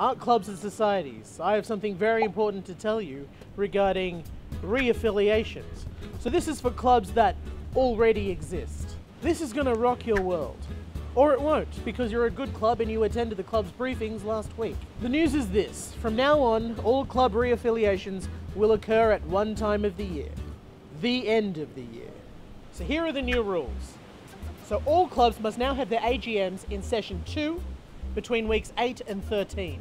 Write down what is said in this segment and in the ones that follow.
art clubs and societies, I have something very important to tell you regarding re-affiliations. So this is for clubs that already exist. This is going to rock your world. Or it won't, because you're a good club and you attended the club's briefings last week. The news is this: from now on, all club re-affiliations will occur at one time of the year. The end of the year. So here are the new rules. So all clubs must now have their AGMs in session 2 between weeks 8 and 13.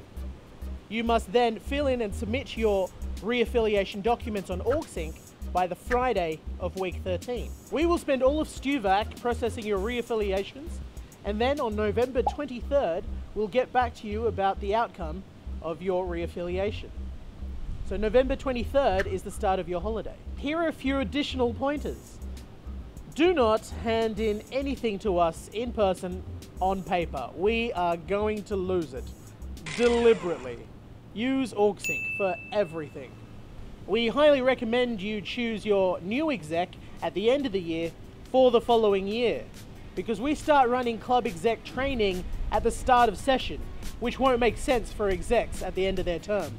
You must then fill in and submit your re-affiliation documents on OrgSync by the Friday of week 13. We will spend all of StuVac processing your re-affiliations, and then on November 23rd, we'll get back to you about the outcome of your re-affiliation. So November 23rd is the start of your holiday. Here are a few additional pointers. Do not hand in anything to us in person on paper. We are going to lose it. Deliberately. Use OrgSync for everything. We highly recommend you choose your new exec at the end of the year for the following year, because we start running club exec training at the start of session, which won't make sense for execs at the end of their term.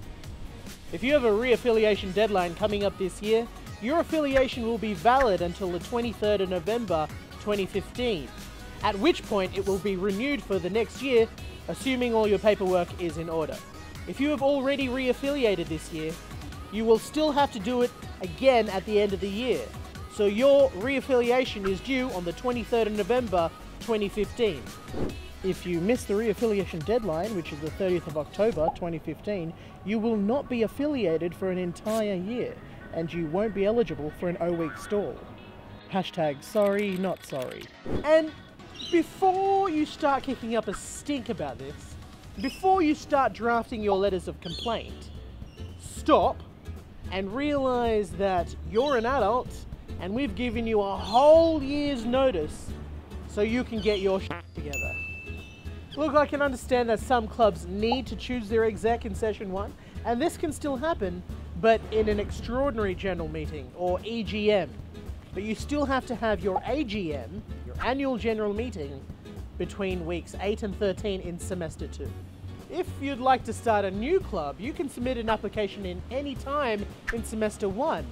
If you have a re-affiliation deadline coming up this year, your affiliation will be valid until the 23rd of November 2015, at which point it will be renewed for the next year, assuming all your paperwork is in order. If you have already re-affiliated this year, you will still have to do it again at the end of the year. So your re-affiliation is due on the 23rd of November 2015. If you miss the re-affiliation deadline, which is the 30th of October 2015, you will not be affiliated for an entire year, and you won't be eligible for an 0-week stall. Hashtag sorry, not sorry. And before you start kicking up a stink about this, before you start drafting your letters of complaint, stop and realize that you're an adult and we've given you a whole year's notice so you can get your shit together. Look, I can understand that some clubs need to choose their exec in session 1, and this can still happen, but in an extraordinary general meeting or EGM. But you still have to have your AGM, your annual general meeting, between weeks 8 and 13 in semester 2. If you'd like to start a new club, you can submit an application in any time in semester 1.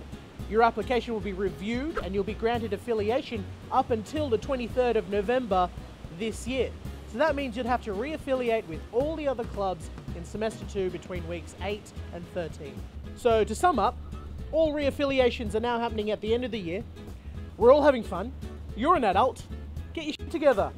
Your application will be reviewed and you'll be granted affiliation up until the 23rd of November this year. So that means you'd have to re-affiliate with all the other clubs in semester 2 between weeks 8 and 13. So to sum up, all re-affiliations are now happening at the end of the year. We're all having fun. You're an adult. Get your shit together.